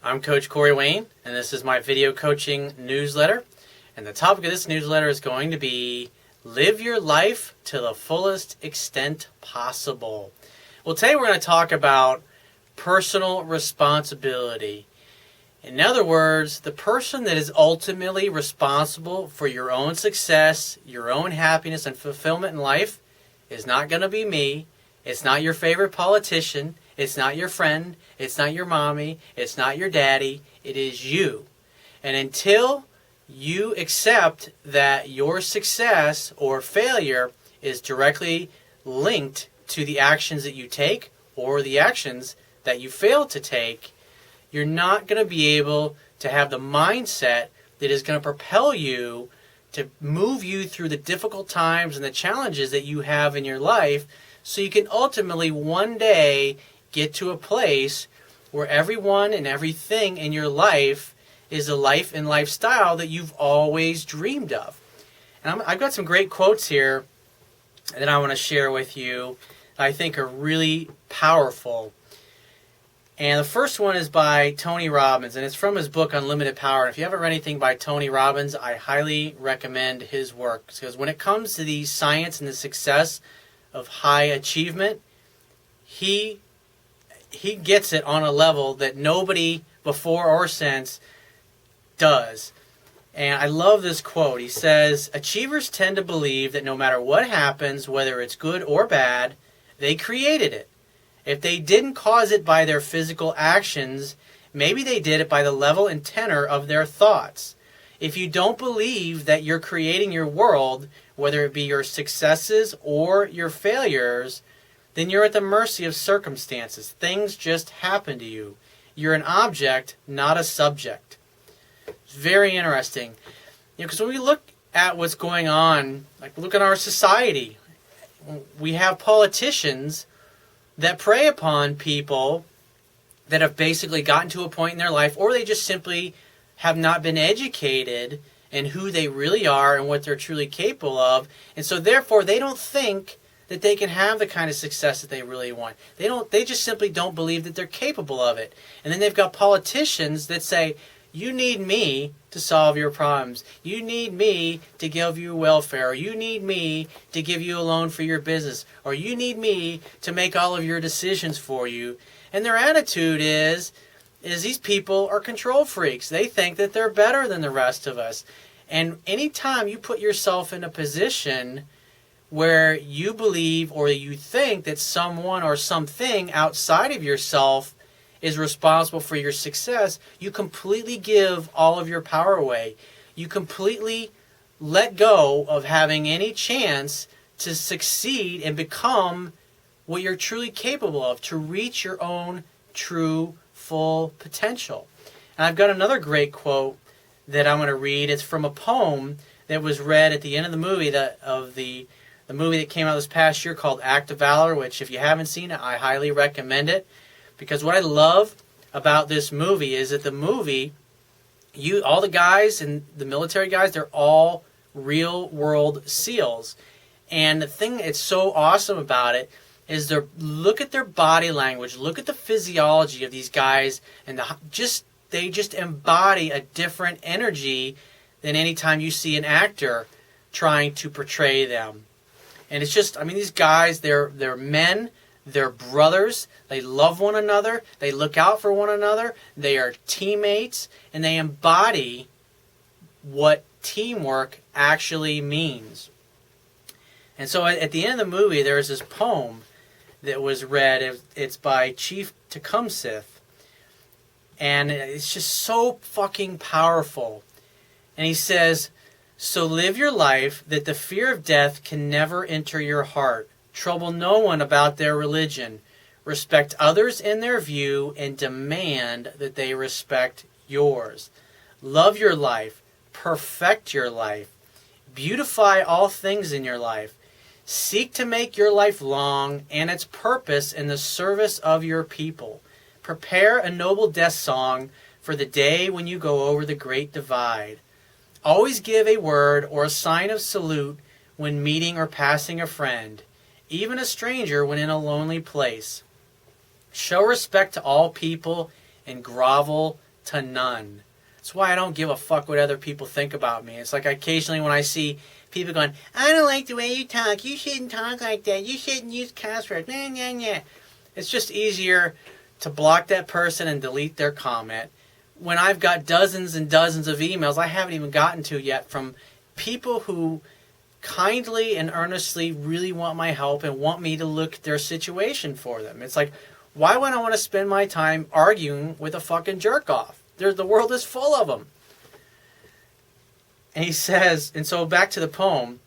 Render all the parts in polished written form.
I'm Coach Corey Wayne, and this is my video coaching newsletter. And the topic of this newsletter is going to be Live Your Life to the Fullest Extent Possible. Well, today we're going to talk about personal responsibility. In other words, the person that is ultimately responsible for your own success, your own happiness, and fulfillment in life is not going to be me. It's not your favorite politician. It's not your friend. It's not your mommy. It's not your daddy. It is you. And until you accept that your success or failure is directly linked to the actions that you take or the actions that you fail to take, you're not going to be able to have the mindset that is going to propel you to move you through the difficult times and the challenges that you have in your life, so you can ultimately one day get to a place where everyone and everything in your life is a life and lifestyle that you've always dreamed of. And I've got some great quotes here that I want to share with you that I think are really powerful. And the first one is by Tony Robbins, and it's from his book Unlimited Power. And if you haven't read anything by Tony Robbins, I highly recommend his work, because when it comes to the science and the success of high achievement, he gets it on a level that nobody before or since does. And I love this quote. He says, "Achievers tend to believe that no matter what happens, whether it's good or bad, they created it. If they didn't cause it by their physical actions, maybe they did it by the level and tenor of their thoughts. If you don't believe that you're creating your world, whether it be your successes or your failures, then you're at the mercy of circumstances. Things just happen to you. You're an object, not a subject." It's very interesting. Because when we look at what's going on, like look at our society, we have politicians that prey upon people that have basically gotten to a point in their life, or they just simply have not been educated in who they really are and what they're truly capable of. And so therefore they don't think that they can have the kind of success that they really want. They just simply don't believe that they're capable of it. And then they've got politicians that say, you need me to solve your problems. You need me to give you welfare. Or you need me to give you a loan for your business. Or you need me to make all of your decisions for you. And their attitude is these people are control freaks. They think that they're better than the rest of us. And anytime you put yourself in a position where you believe or you think that someone or something outside of yourself is responsible for your success, you completely give all of your power away. You completely let go of having any chance to succeed and become what you're truly capable of, to reach your own true, full potential. And I've got another great quote that I'm going to read. It's from a poem that was read at the end of the movie the movie that came out this past year called Act of Valor, which if you haven't seen it, I highly recommend it. Because what I love about this movie is that the movie, all the guys and the military guys, they're all real world SEALs. And the thing that's so awesome about it is look at their body language, look at the physiology of these guys, and they just embody a different energy than any time you see an actor trying to portray them. And it's just, these guys, they're men, they're brothers, they love one another, they look out for one another, they are teammates, and they embody what teamwork actually means. And so at the end of the movie, there's this poem that was read. It's by Chief Tecumseh. And it's just so fucking powerful. And he says, "So live your life that the fear of death can never enter your heart. Trouble no one about their religion. Respect others in their view and demand that they respect yours. Love your life. Perfect your life. Beautify all things in your life. Seek to make your life long and its purpose in the service of your people. Prepare a noble death song for the day when you go over the great divide. Always give a word or a sign of salute when meeting or passing a friend, even a stranger when in a lonely place. Show respect to all people and grovel to none. That's why I don't give a fuck what other people think about me. It's like occasionally when I see people going, I don't like the way you talk. You shouldn't talk like that. You shouldn't use cuss words. Nah, nah, nah. It's just easier to block that person and delete their comment when I've got dozens and dozens of emails I haven't even gotten to yet from people who kindly and earnestly really want my help and want me to look at their situation for them. It's like, why would I want to spend my time arguing with a fucking jerk-off? The world is full of them. And he says, and so back to the poem,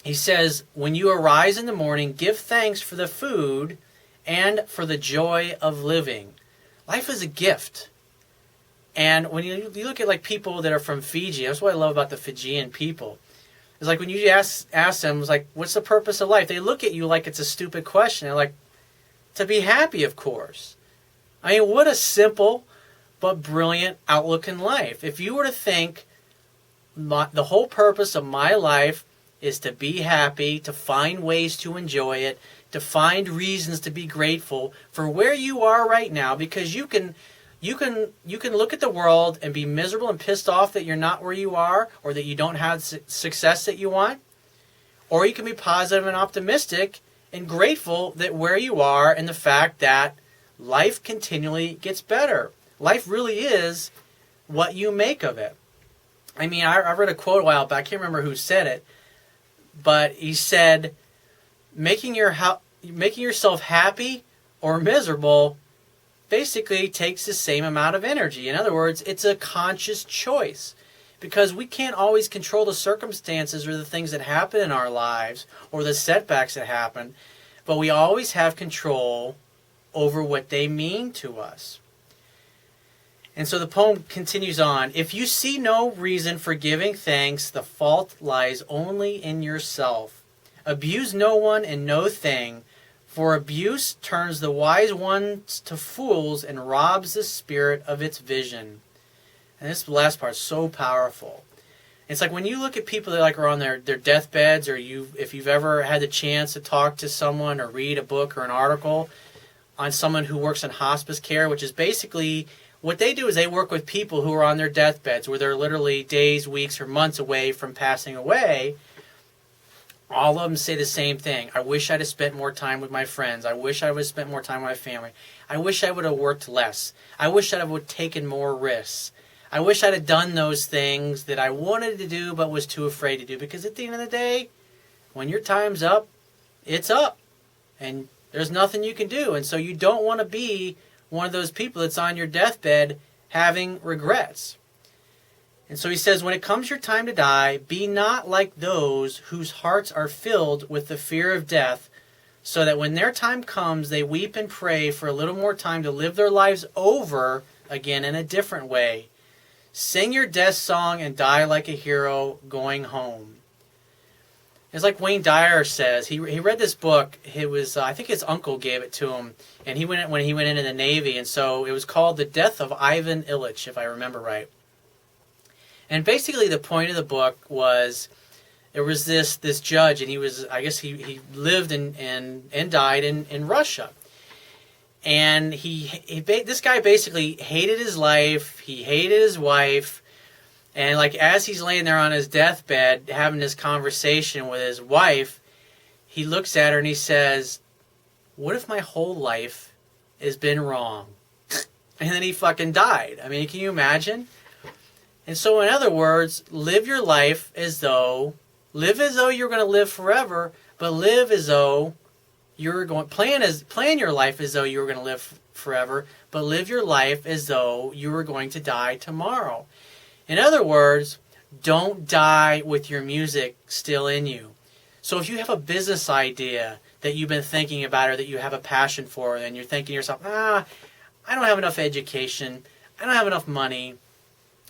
he says, when you arise in the morning, give thanks for the food and for the joy of living. Life is a gift. And when you look at like people that are from Fiji, that's what I love about the Fijian people. It's like when you ask them, it's like, what's the purpose of life? They look at you like it's a stupid question. They're like, to be happy, of course. I mean, what a simple but brilliant outlook in life. If you were to think the whole purpose of my life is to be happy, to find ways to enjoy it, to find reasons to be grateful for where you are right now, because you can look at the world and be miserable and pissed off that you're not where you are or that you don't have success that you want, or you can be positive and optimistic and grateful that where you are and the fact that life continually gets better. Life really is what you make of it. I mean, I read a quote a while back. I can't remember who said it, but he said, making yourself happy or miserable basically takes the same amount of energy. In other words, it's a conscious choice, because we can't always control the circumstances or the things that happen in our lives or the setbacks that happen, but we always have control over what they mean to us. And so the poem continues on. If you see no reason for giving thanks, the fault lies only in yourself. Abuse no one and no thing, for abuse turns the wise ones to fools and robs the spirit of its vision. And this last part is so powerful. It's like when you look at people that like are on their deathbeds, or if you've ever had the chance to talk to someone or read a book or an article on someone who works in hospice care, which is basically what they do is they work with people who are on their deathbeds, where they're literally days, weeks, or months away from passing away. All of them say the same thing. I wish I'd have spent more time with my friends. I wish I would have spent more time with my family. I wish I would have worked less. I wish I would have taken more risks. I wish I'd have done those things that I wanted to do but was too afraid to do. Because at the end of the day, when your time's up, it's up. And there's nothing you can do. And so you don't want to be one of those people that's on your deathbed having regrets. And so he says, when it comes your time to die, be not like those whose hearts are filled with the fear of death, so that when their time comes, they weep and pray for a little more time to live their lives over again in a different way. Sing your death song and die like a hero going home. It's like Wayne Dyer says. He read this book. It was I think his uncle gave it to him, and when he went into the Navy, and so it was called The Death of Ivan Illich, if I remember right. And basically, the point of the book was there was this judge, and he lived and died in Russia, and this guy basically hated his life. He hated his wife. And like as he's laying there on his deathbed having this conversation with his wife, he looks at her and he says, what if my whole life has been wrong? And then he fucking died. I mean, can you imagine? And so in other words, live your life as though you're going to live forever, but live as though you're going, plan your life as though you were going to live forever, but live your life as though you were going to die tomorrow. In other words, don't die with your music still in you. So if you have a business idea that you've been thinking about or that you have a passion for, and you're thinking to yourself, I don't have enough education, I don't have enough money,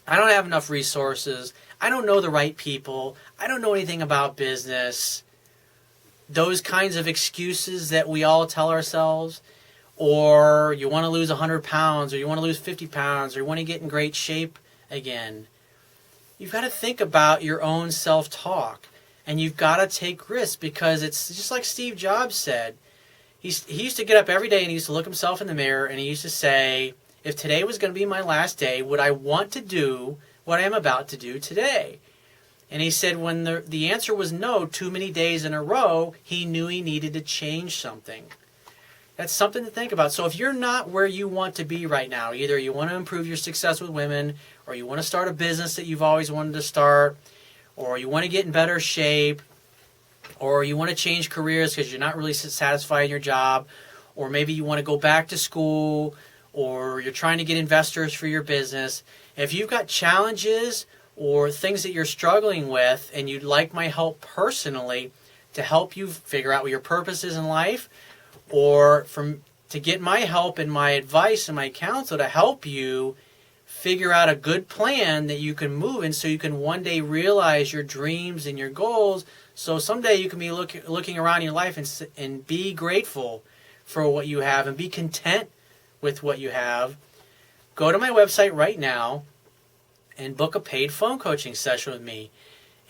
I don't have enough resources, I don't know the right people, I don't know anything about business, those kinds of excuses that we all tell ourselves, or you want to lose 100 pounds, or you want to lose 50 pounds, or you want to get in great shape again. You've got to think about your own self-talk, and you've got to take risks, because it's just like Steve Jobs said. He used to get up every day and he used to look himself in the mirror and he used to say, if today was going to be my last day, would I want to do what I am about to do today? And he said when the answer was no too many days in a row, he knew he needed to change something. That's something to think about. So if you're not where you want to be right now, either you want to improve your success with women, or you want to start a business that you've always wanted to start, or you want to get in better shape, or you want to change careers because you're not really satisfied in your job, or maybe you want to go back to school, or you're trying to get investors for your business. If you've got challenges or things that you're struggling with and you'd like my help personally to help you figure out what your purpose is in life, or to get my help and my advice and my counsel to help you figure out a good plan that you can move in so you can one day realize your dreams and your goals, so someday you can be looking around your life and be grateful for what you have and be content with what you have, go to my website right now and book a paid phone coaching session with me.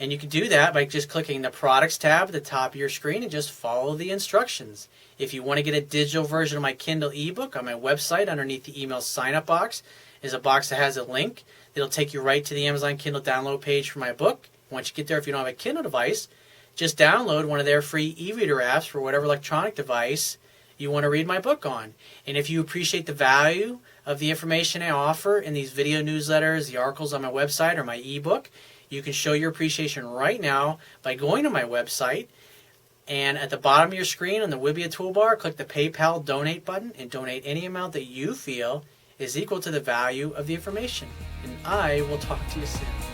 And you can do that by just clicking the products tab at the top of your screen and just follow the instructions. If you want to get a digital version of my Kindle ebook, on my website underneath the email sign-up box is a box that has a link. It'll take you right to the Amazon Kindle download page for my book. Once you get there, if you don't have a Kindle device, just download one of their free e-reader apps for whatever electronic device you want to read my book on. And if you appreciate the value of the information I offer in these video newsletters, the articles on my website, or my ebook, you can show your appreciation right now by going to my website, and at the bottom of your screen on the Wibbia toolbar, click the PayPal donate button and donate any amount that you feel is equal to the value of the information. And I will talk to you soon.